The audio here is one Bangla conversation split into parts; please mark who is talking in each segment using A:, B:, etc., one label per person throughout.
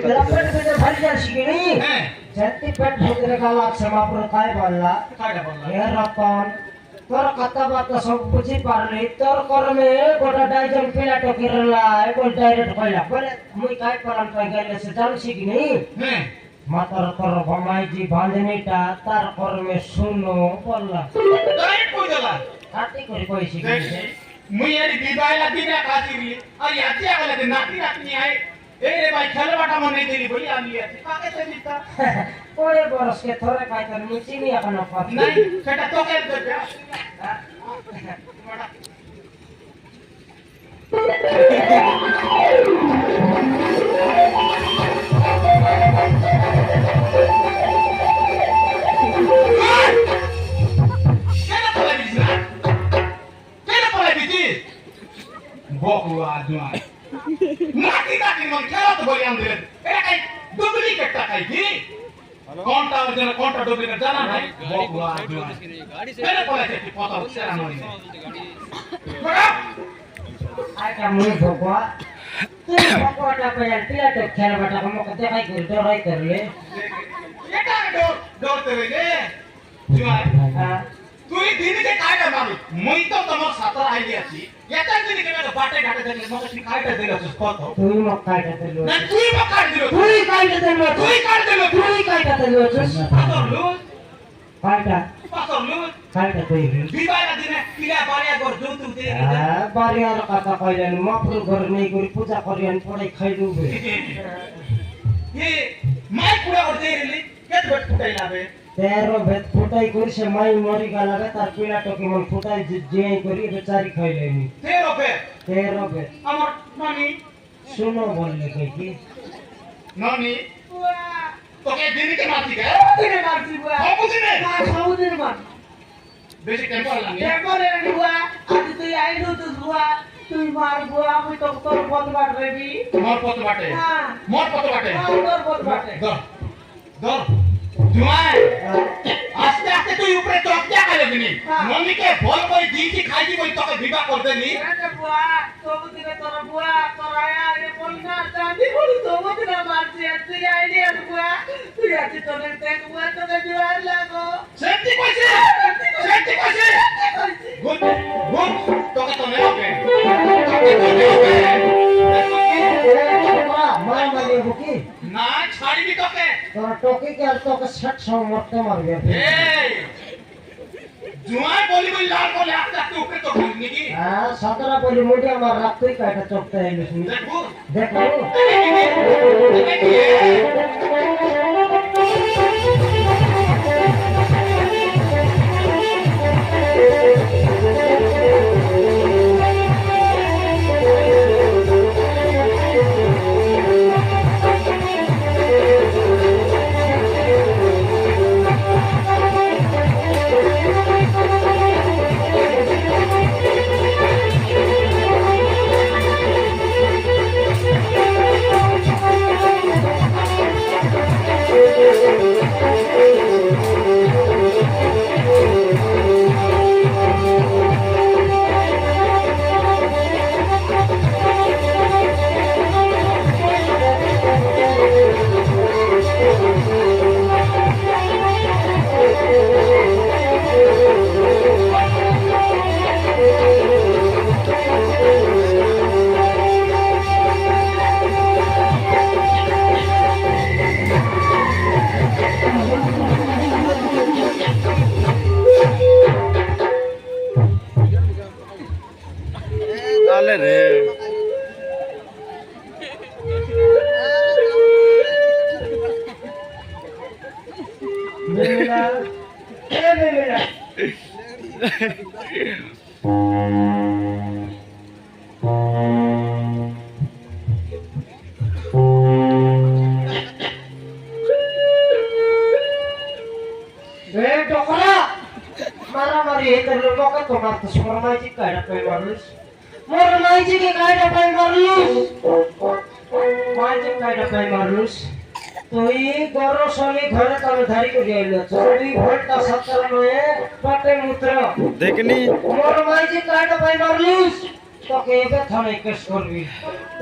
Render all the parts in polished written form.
A: तेरा पेट में भरी जा शिकणी जंती पेट भीतर गाला समाप्र काय बोलला हे रतन तोर कथा बात सब बुझी पारली तोर कर्मे गोटा डाइजन पिला टकिरला कोन डायरेक्ट कहला बोले मुई काय करम काय गेले से जान शिकणी मातर तोर भमाई जी बांधनीटा तार कर्मे सुनो बोलला
B: डायरेक्ट कोई देला
A: काटी करी कोई शिकणी
B: मुई एरी दिबायला दिना खातीरली अरे याची आगला ते नाती नातनी आहे ए रे भाई खेलवाटा मन नहीं देली बोली आली है काके ते दिता
A: कोड़े बरस के थोड़े काय कर मुची नहीं अपना पात
B: नहीं सेटा तो के दे केना पलाई बिजी बोकु आदमा नाती नाती मन खेला तो बोली आंदे ए काय डुप्लीकेट ता काय की कोणता ओरिजिनल कोणता डुप्लीकेट जाना नाही बोकवा गाडी से पहिले पहिले की पता उचरा नाही बघा
A: आय का मुई बोकवा तू बोकवाटा पहिले तिला तो खेळ बाटा को मक देखाई कर डराई करले
B: एटा डोर ते रे जुआ तू ही दिन के काय कर मारू मुई तो तमक सातर आईली आची याचा दिन के मेरे बाटे घाटे देले मग ती काय कर देले असस पतो
A: तू मक काय करते
B: नाही तू मग काय दिलो
A: तू काय करते तू काय करते तू काय करते
B: पातर लूज
A: काय का
B: पातर लूज
A: काय करते
B: दिवाला दिने किला बारिया गोर जो तू दे
A: बारिया कथा कहले मफरु घर नै गरी पूजा करियन पढाइ खाइदु
B: ये माय पुरा कर दे रे केत बट फुटाई लाबे
A: तेरो भेद फुटाई करी से माई मरी गला तार पीला टोकी मन फुटाई जे करी बेचारी खइलेनी
B: तेरो भेद हमर नानी
A: सुनो बोलले की
B: नानी तो के दिन के मारती के
A: दिन मारती बुआ
B: हो कुछ नहीं
A: सब दिन मार
B: बेसिक टेम्पो लानी
A: टेम्पो रे बुआ आज तू आई दो तू बुआ तू मार बुआ मुई तो तोर पत बाट रेडी
B: मोर पत बाटे मोर पत बाटे
A: तोर पत बाटे
B: दर जुआन आस्ते आस्ते तू ऊपर तो क्या करे बिनी मम्मी के बोल कोई दी की खाई कोई तो विवाह कर देनी
A: अरे बुआ सब दिन तोर बुआ तोर आया ये पोलना चांदी बोल सब दिन मारती तू आईडिया बुआ तू आती तो ने टेक बुआ तो ने जुआन लागो
B: सेफ्टी कैसे गुड तो के तो नहीं होगे
A: मां मारे बुकी
B: ना छाड़ी भी तो के
A: तोर टोकी के तो के 60 मरते मार गया
B: ए जुआन बोली लाल बोले आस्ते आस्ते ऊपर तो ढूंढने की
A: हां 17 बोली मोटिया मार रखते काटा चोकता है इसमें देखो
C: डाले रे
A: मेरा ए मेरा बे टोकरा मारा मारी हे तर लोक तो मारतो स्मरणाची काढा पाय मारलीस मरणाची की काढा पाय मारलीस माझे काढा पाय मारलीस तुई गरो सोनी घरे तले धारी को जाइलो तुई भोलटा सत्तर में पटे मूत्र
C: देखनी
A: मरणाची काढा पाय मारलीस তোকে এবার থানায় কেস করবি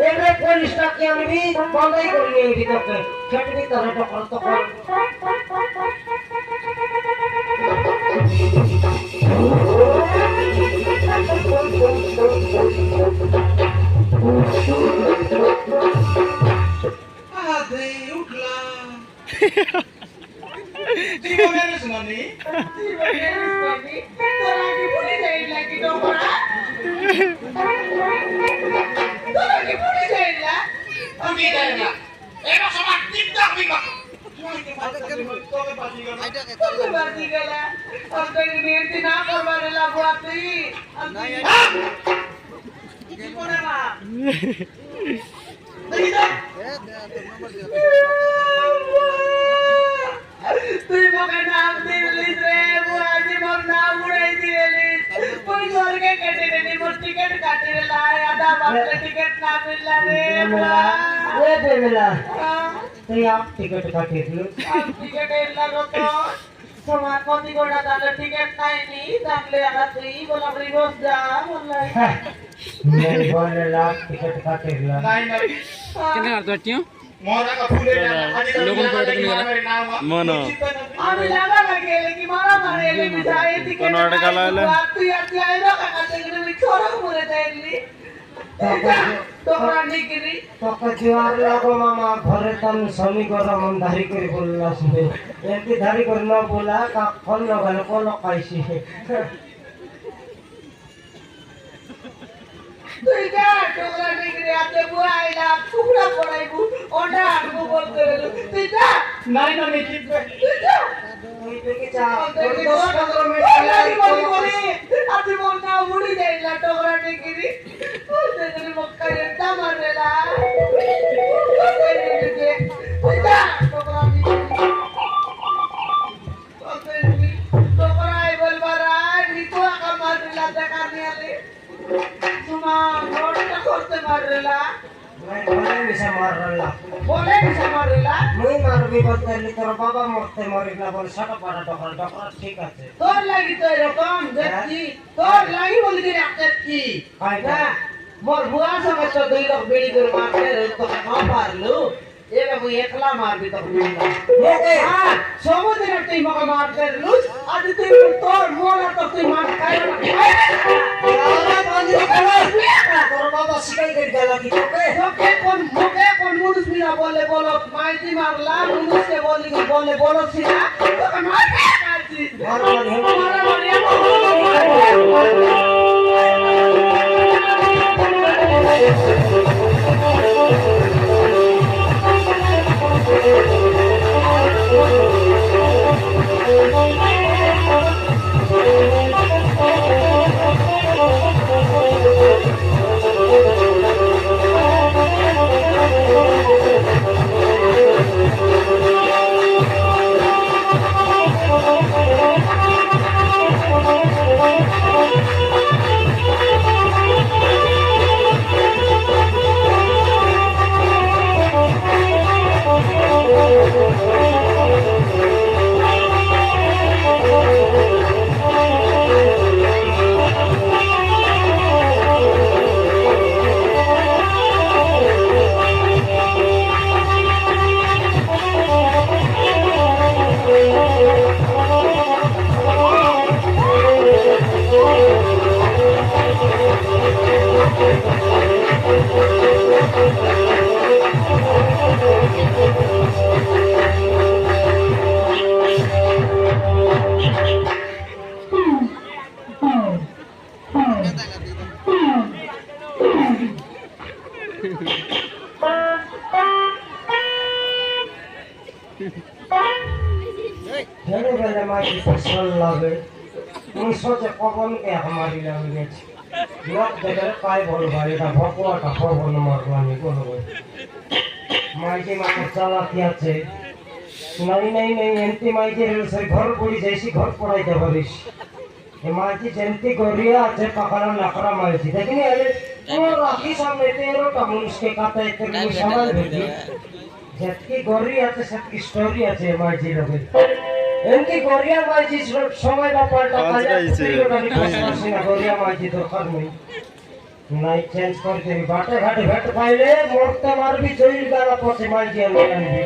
A: এবার পুলিশটাকে আনবি বন্ধই করে নিয়ে এবি তোকে খেটবি তাহলে টকর তখন
B: আদে উঠলা জীবনের শুনানি তোরা কি ভুলে যাইলা কি তোমরা তোরা কি ভুলে যাইলা আমি যাইলা এরা সবাই টিকটক বিমা তোকে বাজি গেলা তোকে নিয়ন্ত্রণ না করবার লাগো তুই কি করে না দেখি তো তুই মকে নাম দিলিস রে বুয়াজি মোর নাম উড়াই দিলিস তুই ঘরকে কেটে কেটে মোর টিকেট কাটে লাই আধা বাটে টিকেট না মিললা রে বুয়া
A: এ বেলা তুই আপ টিকিট কাটিয়ে দিল
B: আপ টিকেট এলা তো তোমার কতি গোড়া তাহলে টিকেট নাইনি তাহলে আরা তুই বলা রিবস যা বললাই
A: মেরে বলে লাখ টিকিট কাটিয়ে দিল
B: নাই নাই
C: কেন আর দটিও
B: মোরা কা ফুলে
C: লোগন করে দেখনি মনো
B: আমি লাগা গেলে কি মারা মারে এলে বিছাই টিকেট
C: কোন আড়ে কালা এলে
B: তুই আর তুই আইবা কাকা থেকে আমি ছোড়া মরে যাইলি তোমরা নিগরি
A: তোকে জোয়ার লাগো মামা ঘরে তন শনি গরম ধারি করে বললাস এমনি ধারি করে ন বলা কাখন নগলে কোন পাইছি
B: তুই যা তোমরা নিগরি আতে বুয়াইলা টুকরা পড়াইবু ওটা আনবো বলতে গেল তুই যা নাই না আমি ঠিক তুই যা
A: তুই দেখে চা
B: বলি
A: 10-15 মিনিট
B: বলি আতে মন না উড়ি যাইলা তোমরা নিগরি বলতে গেলে মক্কা এটা মারলা তুই যা তোমরা নিগরি তোমরা আই বলবারা নিতো আকা মারলা দেখা নিয়ালে তোমা ঘরটা করতে মারলা
A: বলে মিশা মারলা
B: বলে কিসে মারলা
A: মুই মারবি বলতে তোর বাবা মরতে মরিলা বল সাটা পাড়া ডকরা ঠিক আছে
B: তোর লাগি তো এরকম দেখছি তোর লাগি বলি কি রাখতে কি
A: কাইটা
B: মোর বুয়া সঙ্গে তো দুই লোক বেড়ি করে মারতে তো না পারলু এবে মুই একলা মারবি তো বুঝলা
A: মোকে
B: হ্যাঁ সমুদ্রে তুই মকে মারতে লুস আজ তুই তোর মোলা তো তুই মার খাই
A: তোর বাবা শিকাই করে গেল কি তোকে
B: তোকে কোন মুনুষ মিলা বলে বলো মাইতি মারলা মুনুষকে বলি বলে বলো ছিলা তোকে মারতে কাছি
A: হেরে গেলে মাইকি ফসল লাগে মুই সোচে কবনকে আমারি লাগে গেছে লোক দেখে কাই বলবা এটা ভকুয়াটা কবন মারবানি বলবো মাইকি মানুষ চালাকি আছে নাই নাই নাই এমতি মাইকি সে ঘর পড়ি যাইছি ঘর পড়াইতে পারিস এ মাইকি যেমতি গড়িয়া আছে পাকাড়া লাকড়া মাইছি দেখিনি আরে ও রাখি সামনে 13টা মানুষকে কাটাইতে মুই সমাল ভেটি যেতকি গড়ি আছে সেতকি স্টোরি আছে মাইজি লগে এমনি গড়িয়া মাইজি সময় না পাল্টা কাজে গড়িয়া মাইজি দরকার নেই নাই চেঞ্জ করে দেবি বাটে ঘাটে ভেট পাইলে মরতে মারবি জয়ীর গালা পচে মাই দিয়ে আনবি